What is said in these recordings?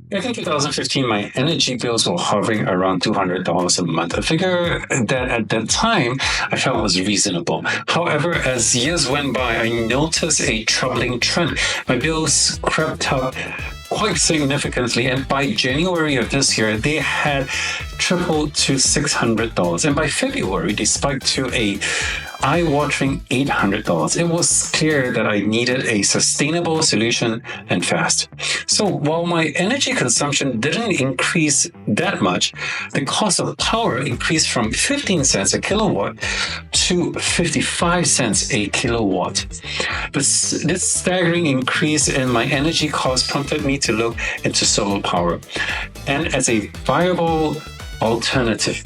Back in 2015, my energy bills were hovering around $200 a month, a figure that at that time I felt was reasonable. However, as years went by, I noticed a troubling trend. My bills crept up quite significantly, and by January of this year, they had tripled to $600. And by February, they spiked to a eye-watering $800. It was clear that I needed a sustainable solution and fast. So while my energy consumption didn't increase that much, the cost of power increased from 15 cents a kilowatt to 55 cents a kilowatt. This staggering increase in my energy cost prompted me to look into solar power and as a viable alternative.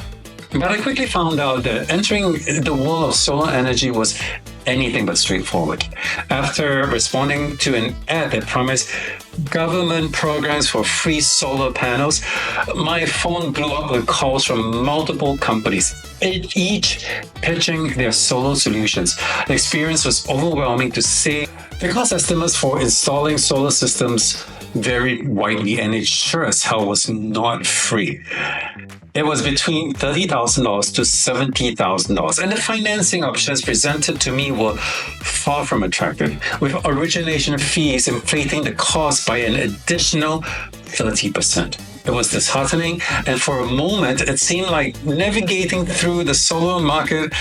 But I quickly found out that entering the world of solar energy was anything but straightforward. After responding to an ad that promised government programs for free solar panels, my phone blew up with calls from multiple companies, each pitching their solar solutions. The experience was overwhelming to say. The cost estimates for installing solar systems varied widely, and it sure as hell was not free. It was between $30,000 to $70,000, and the financing options presented to me were far from attractive, with origination fees inflating the cost by an additional 30%. It was disheartening, and for a moment, it seemed like navigating through the solar market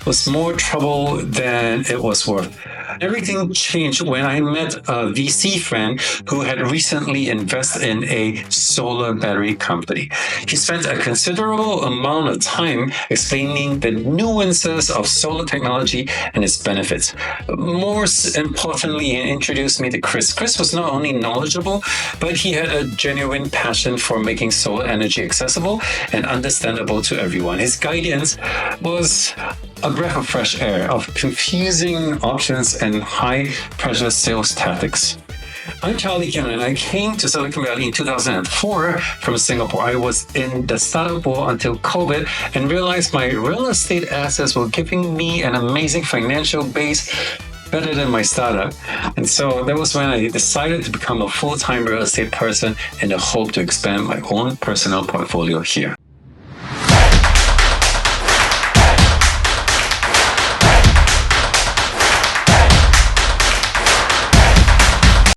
was more trouble than it was worth. Everything changed when I met a VC friend who had recently invested in a solar battery company. He spent a considerable amount of time explaining the nuances of solar technology and its benefits. More importantly, he introduced me to Chris. Chris was not only knowledgeable, but he had a genuine passion for making solar energy accessible and understandable to everyone. His guidance was a breath of fresh air of confusing options and high-pressure sales tactics. I'm Charlie Kim, and I came to Silicon Valley in 2004 from Singapore. I was in the startup world until COVID and realized my real estate assets were giving me an amazing financial base better than my startup. And so that was when I decided to become a full-time real estate person in the hope to expand my own personal portfolio here.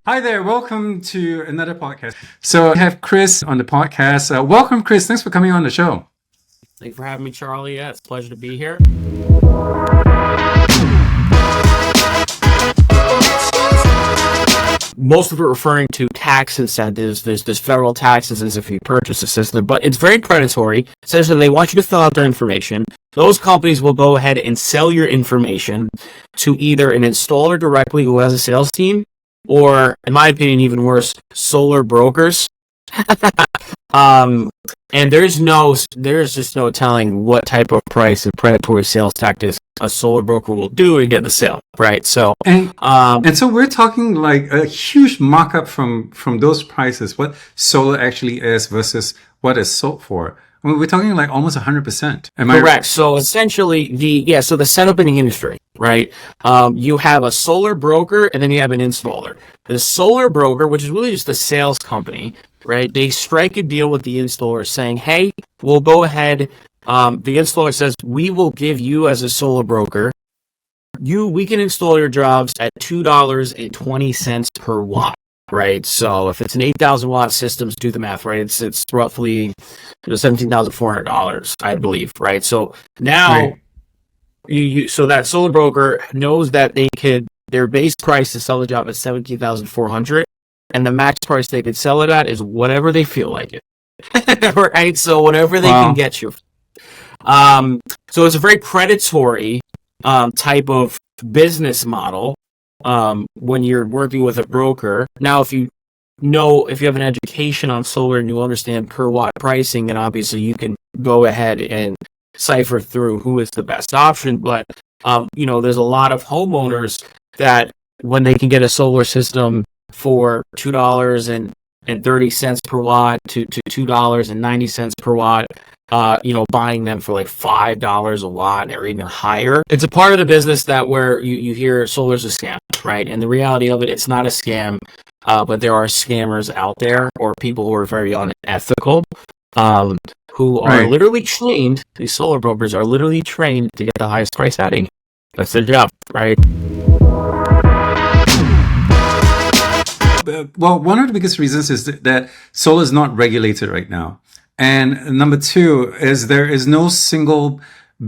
Hi there, welcome to another podcast. So I have Chris on the podcast. Welcome, Chris. Thanks for coming on the show. Thanks for having me, Charlie. Yeah, it's a pleasure to be here. Most of it referring to tax incentives. There's federal taxes as if you purchase a system, but it's very predatory. Essentially, they want you to fill out their information. Those companies will go ahead and sell your information to either an installer directly who has a sales team, or, in my opinion, even worse, solar brokers. And there's just no telling what type of price and predatory sales tactics a solar broker will do to get the sale, right? So, and so we're talking like a huge markup from those prices. What solar actually is versus what is sold for. I mean, we're talking like almost 100%. Am I correct? So essentially, so the setup in the industry, right? You have a solar broker and then you have an installer. The solar broker, which is really just a sales company, right? They strike a deal with the installer saying, hey, we'll go ahead. The installer says, we will give you as a solar broker, we can install your jobs at $2.20 per watt. Right, so if it's an 8,000 watt system, do the math, right? It's roughly $17,400, I believe, right? So now, so that solar broker knows that their base price to sell the job at $17,400, and the max price they could sell it at is whatever they feel like it, right? So whatever they can get you. So it's a very predatory type of business model. When you're working with a broker. Now, if you have an education on solar and you understand per watt pricing, then obviously you can go ahead and cipher through who is the best option. But, there's a lot of homeowners that when they can get a solar system for $2.30 per watt to $2.90 per watt, buying them for like $5 a watt or even higher. It's a part of the business that where you hear solar's a scam, right? And the reality of it, it's not a scam. but there are scammers out there or people who are very unethical, um, who are Right. literally trained. These solar brokers are literally trained to get the highest price adding. That's their job, right? Well, one of the biggest reasons is that solar is not regulated right now. And number two is there is no single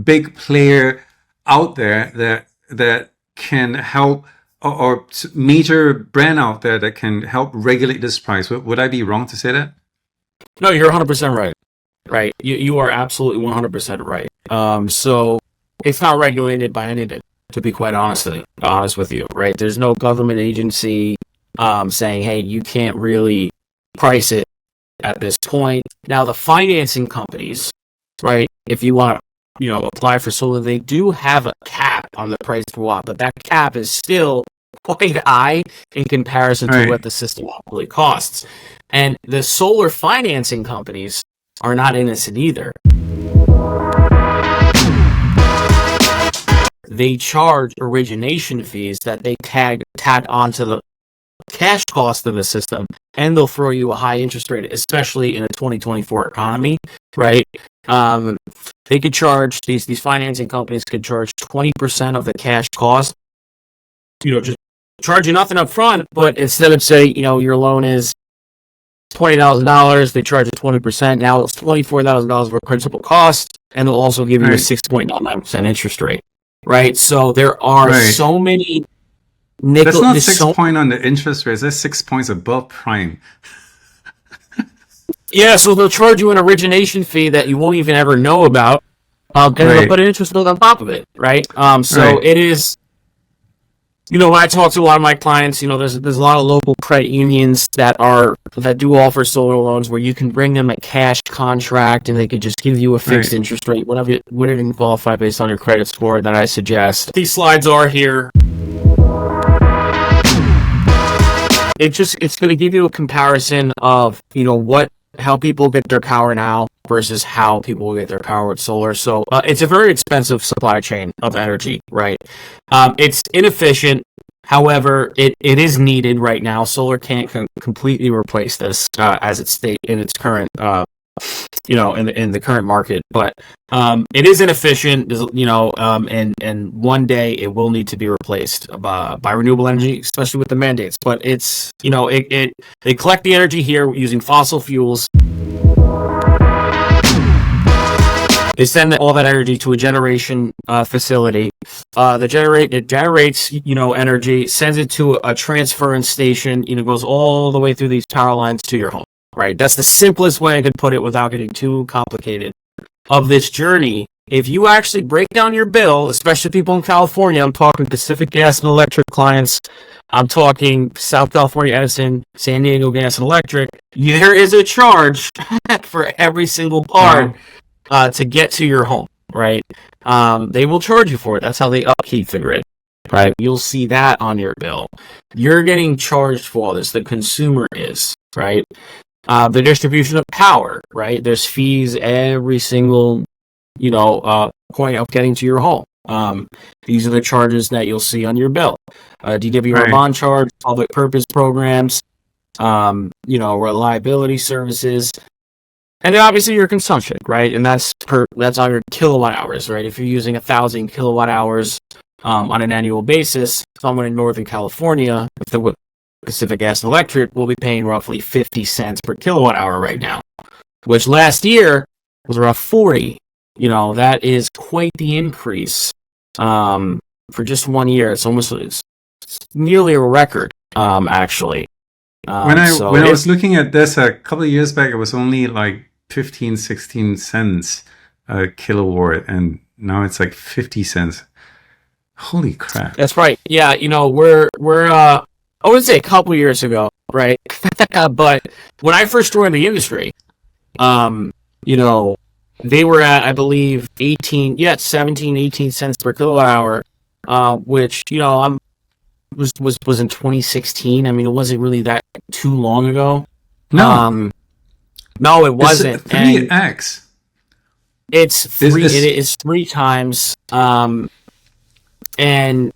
big player out there that can help, or major brand out there that can help regulate this price. Would I be wrong to say that? No, you're 100% right. Right. You are absolutely 100% right. So it's not regulated by anything, to be quite honest with you, right? There's no government agency saying, hey, you can't really price it at this point. Now, the financing companies, right, if you want to, apply for solar, they do have a cap on the price per watt, but that cap is still quite high in comparison to what Right. the system actually costs. And the solar financing companies are not innocent either. They charge origination fees that they tag onto the cash cost of the system, and they'll throw you a high interest rate, especially in a 2024 economy, right? They could charge these financing companies could charge 20% of the cash cost, just charge you nothing up front, but instead of say, your loan is $20,000, they charge you 20%. Now it's $24,000 for principal cost, and they'll also give you a Right. 6.99% interest rate, right? So there are Right. so many That's not there's six so point on the interest rate. That's 6 points above prime. Yeah, so they'll charge you an origination fee that you won't even ever know about, and they'll Right. put an interest bill on top of it, right? So Right. it is, when I talk to a lot of my clients, there's a lot of local credit unions that do offer solar loans where you can bring them a cash contract and they could just give you a fixed Right. interest rate, whatever you can qualify based on your credit score that I suggest. These slides are here. It's going to give you a comparison of how people get their power now versus how people get their power with solar. So it's a very expensive supply chain of energy, right? It's inefficient. However, it is needed right now. Solar can't completely replace this as it state in its current in the current market, but it is inefficient, and one day it will need to be replaced by renewable energy, especially with the mandates. But it's they collect the energy here using fossil fuels. They send all that energy to a generation facility. It generates energy, sends it to a transference station. Goes all the way through these power lines to your home. Right, that's the simplest way I could put it without getting too complicated. Of this journey, if you actually break down your bill, especially people in California, I'm talking Pacific Gas and Electric clients, I'm talking South California Edison, San Diego Gas and Electric, there is a charge for every single part to get to your home, right? They will charge you for it. That's how they upkeep the grid, right? You'll see that on your bill. You're getting charged for all this. The consumer is, right? The distribution of power, right? There's fees every single, point of getting to your home. These are the charges that you'll see on your bill. DWR bond charge, public purpose programs, reliability services, and then obviously your consumption, right? And that's on your kilowatt hours, right? If you're using 1,000 kilowatt hours on an annual basis, someone in Northern California, if the Pacific Gas and Electric will be paying roughly 50 cents per kilowatt hour right now, which last year was around 40. That is quite the increase for just 1 year. It's nearly a record, actually. When I was looking at this a couple of years back, it was only like 15, 16 cents a kilowatt, and now it's like 50 cents. Holy crap. That's right. Yeah, we're I would say a couple years ago, right? But when I first joined the industry, they were at, I believe, 17, 18 cents per kilowatt hour, which, was in 2016. I mean, it wasn't really that too long ago. No. No, it wasn't. It's 3x. It is 3 times. And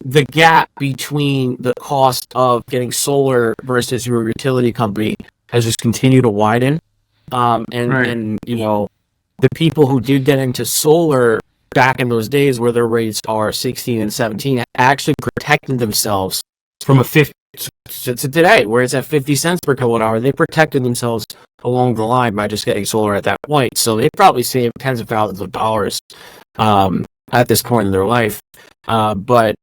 the gap between the cost of getting solar versus your utility company has just continued to widen. And you know, the people who did get into solar back in those days where their rates are 16 and 17 actually protected themselves from a 50 to today where it's at 50 cents per kilowatt hour. They protected themselves along the line by just getting solar at that point. So they probably saved tens of thousands of dollars at this point in their life. But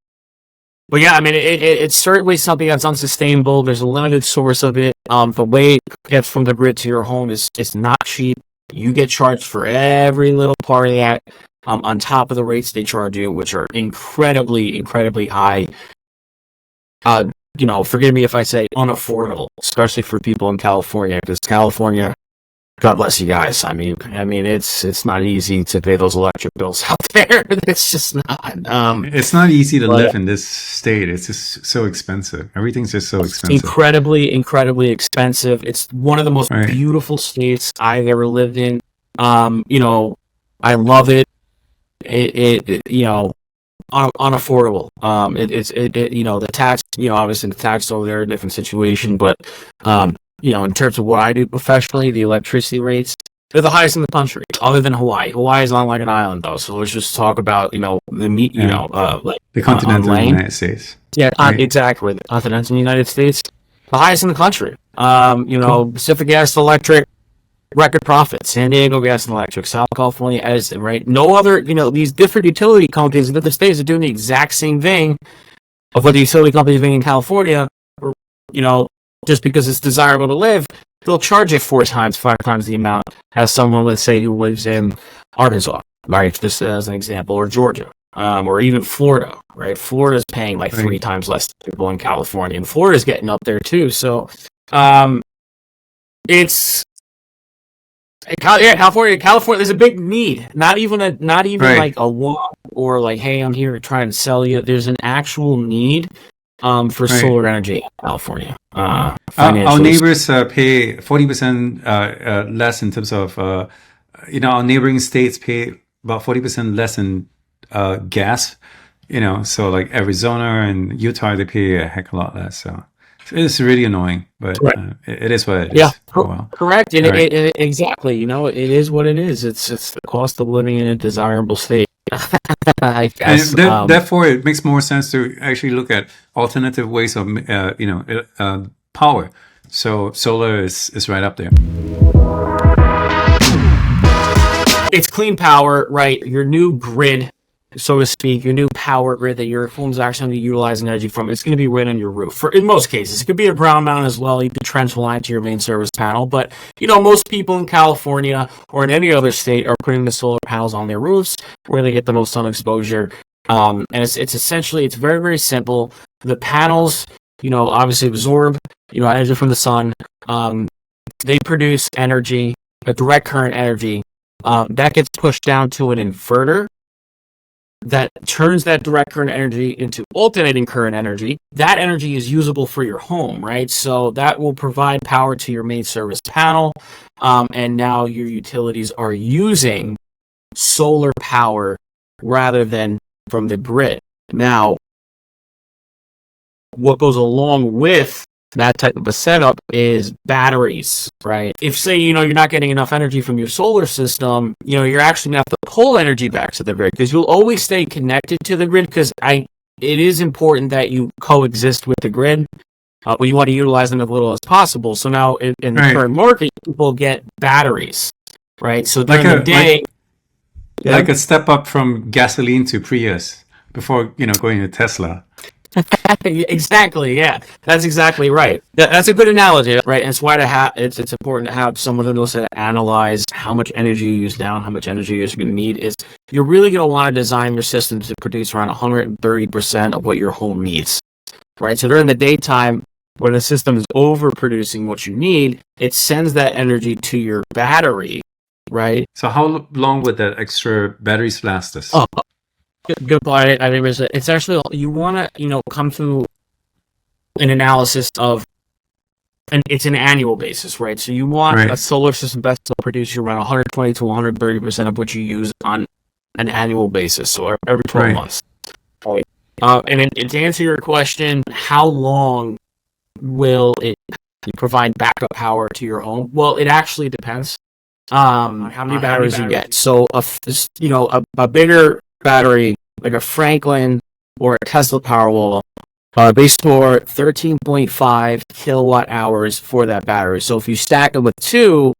yeah, I mean, it's certainly something that's unsustainable. There's a limited source of it. The way it gets from the grid to your home is not cheap. You get charged for every little part of that on top of the rates they charge you, which are incredibly, incredibly high. You know, forgive me if I say unaffordable, especially for people in California, because California, God bless you guys. I mean, it's not easy to pay those electric bills out there. It's just not. It's not easy to live in this state. It's just so expensive. Everything's just so expensive. Incredibly, incredibly expensive. It's one of the most beautiful states I've ever lived in. You know, I love it. It you know, unaffordable. It you know, the tax, you know, obviously the tax over there, a different situation, but you know, in terms of what I do professionally, the electricity rates, they're the highest in the country, other than Hawaii. Hawaii is not like an island, though. So let's just talk about, you know, you know, like the continental United States. Yeah, exactly. The continental United States, the highest in the country. You know, Pacific Gas and Electric, record profits. San Diego Gas and Electric, South California Edison, right? No other, you know, these different utility companies in the states are doing the exact same thing of what the utility companies are doing in California, or, you know, just because it's desirable to live, they'll charge you 4 times, 5 times the amount as someone, let's say, who lives in Arkansas, right? Just as an example, or Georgia, or even Florida, right? Florida's paying like 3 times less than people in California, and Florida's getting up there too. So, it's California. There's a big need. Not even like a want or like, hey, I'm here to try and sell you. There's an actual need for solar energy in California. Our neighbors pay 40% less in terms of, you know, our neighboring states pay about 40% less in gas, you know, so like Arizona and Utah, they pay a heck of a lot less. So it's really annoying, but it is what it is. Yeah, correct. And exactly, you know, it is what it is. It's the cost of living in a desirable state. I guess, therefore, it makes more sense to actually look at alternative ways of, you know, power. So solar is right up there. It's clean power, right? Your new grid, so to speak, your new power grid that your home's actually going to be utilizing energy from, it's going to be right on your roof. In most cases, it could be a ground mount as well. You could trench a line to your main service panel. But, you know, most people in California or in any other state are putting the solar panels on their roofs where they get the most sun exposure. And it's essentially, it's very, very simple. The panels, you know, obviously absorb, you know, energy from the sun. They produce energy, a direct current energy, that gets pushed down to an inverter that turns that direct current energy into alternating current energy. That energy is usable for your home, right? So that will provide power to your main service panel. And now your utilities are using solar power rather than from the grid. Now, what goes along with that type of a setup is batteries, right? If, say, you know, you're not getting enough energy from your solar system, you know, you're actually going to have to pull energy back to the grid, because you'll always stay connected to the grid, because it is important that you coexist with the grid. But you want to utilize them as little as possible. So now in the current market, people get batteries, right? So during the day... Like a step up from gasoline to Prius before, you know, going to Tesla. Exactly. Yeah, that's exactly right. That's a good analogy, right? And it's why it's important to have someone who knows how to analyze how much energy you use now and how much energy you're going to need. Is you're really going to want to design your system to produce around 130% of what your home needs, right? So during the daytime, when the system is overproducing what you need, it sends that energy to your battery, right? So how long would that extra batteries last us? Oh, good point. I think it's actually, you want to, you know, come to an analysis of, and it's an annual basis, right? So you want a solar system best to produce you around 120 to 130% of what you use on an annual basis, so every 12 months. Right. To answer your question, how long will it provide backup power to your home? Well, it actually depends how many batteries you get. So, a bigger battery like a Franklin or a Tesla Powerwall, they store 13.5 kilowatt hours for that battery. So if you stack them with two,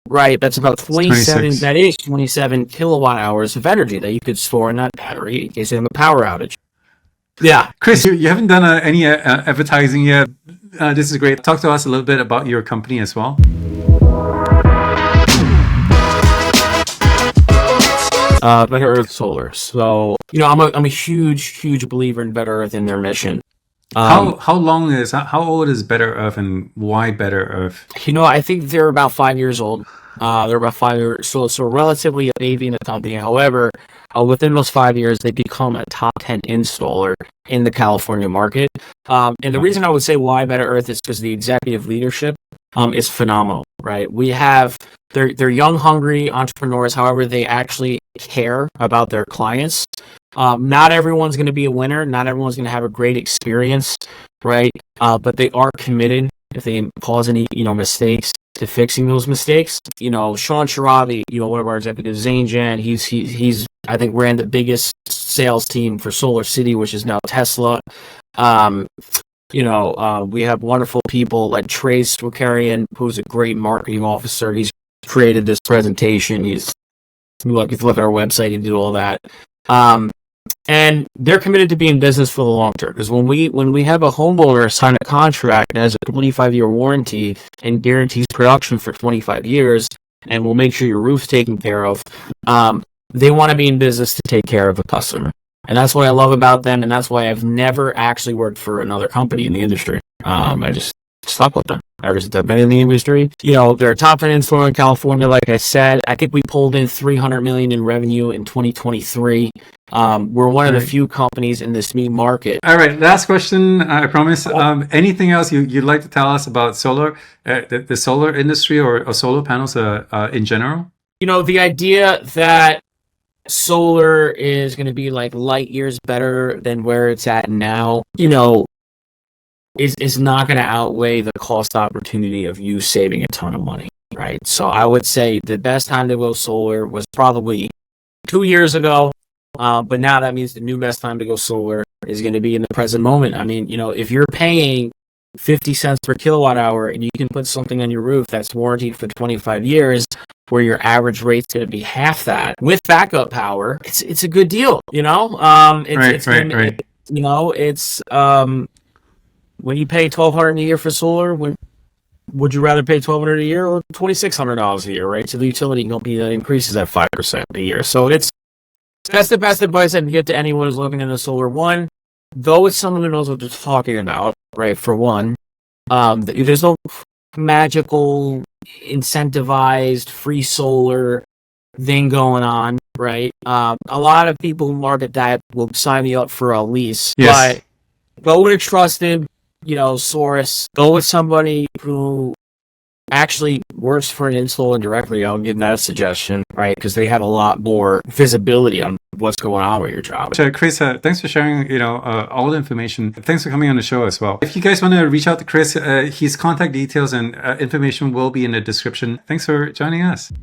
right, that's about 27. 26. That is 27 kilowatt hours of energy that you could store in that battery in case you have a power outage. Yeah, Chris, you haven't done any advertising yet. This is great. Talk to us a little bit about your company as well. Better Earth Solar. So I'm a huge believer in Better Earth and their mission. How old is Better Earth, and why Better Earth? I think they're about 5 years old. They're about 5 years, so relatively a baby in the company. However, within those 5 years, they become a top 10 installer in the California market. And the reason I would say why Better Earth is because the executive leadership is phenomenal, right? We have they're young, hungry entrepreneurs. However, they actually care about their clients. Not everyone's going to be a winner. Not everyone's going to have a great experience, right? But they are committed if they cause any, mistakes to fixing those mistakes. Sean Sharabi, one of our executives, Zane Jan, he's I think ran the biggest sales team for Solar City, which is now Tesla. We have wonderful people like Trace Wakarian, who's a great marketing officer. He's created this presentation. If you look at our website and do all that. And they're committed to being in business for the long term. Because when we have a homeowner sign a contract that has a 25-year warranty and guarantees production for 25 years, and we'll make sure your roof's taken care of, they want to be in business to take care of a customer. And that's what I love about them, and that's why I've never actually worked for another company in the industry. I just stuck with them. I've been in the industry. They're a top 10 installer in California, like I said. I think we pulled in $300 million in revenue in 2023. We're one of the few companies in this new market. All right, last question, I promise. Anything else you'd like to tell us about solar, the solar industry or solar panels in general? The idea that solar is going to be like light years better than where it's at now, is not going to outweigh the cost opportunity of you saving a ton of money, right? So I would say the best time to go solar was probably 2 years ago, but now that means the new best time to go solar is going to be in the present moment. I mean, if you're paying 50 cents per kilowatt hour and you can put something on your roof that's warranted for 25 years, where your average rate's going to be half that with backup power, it's a good deal, when you pay $1,200 a year for solar, would you rather pay $1,200 a year or $2,600 a year, right? So the utility company that increases at 5% a year. So that's the best advice I can give to anyone who's looking into solar. One, go with someone who knows what they're talking about, right? For one, there's no magical incentivized free solar thing going on, right? A lot of people who market that will sign me up for a lease, yes. But go with a trusted, source. Go with somebody who actually works for an installer directly. I'll give that a suggestion, right? Because they have a lot more visibility on what's going on with your job. Chris, thanks for sharing, all the information. Thanks for coming on the show as well. If you guys want to reach out to Chris, his contact details and information will be in the description. Thanks for joining us.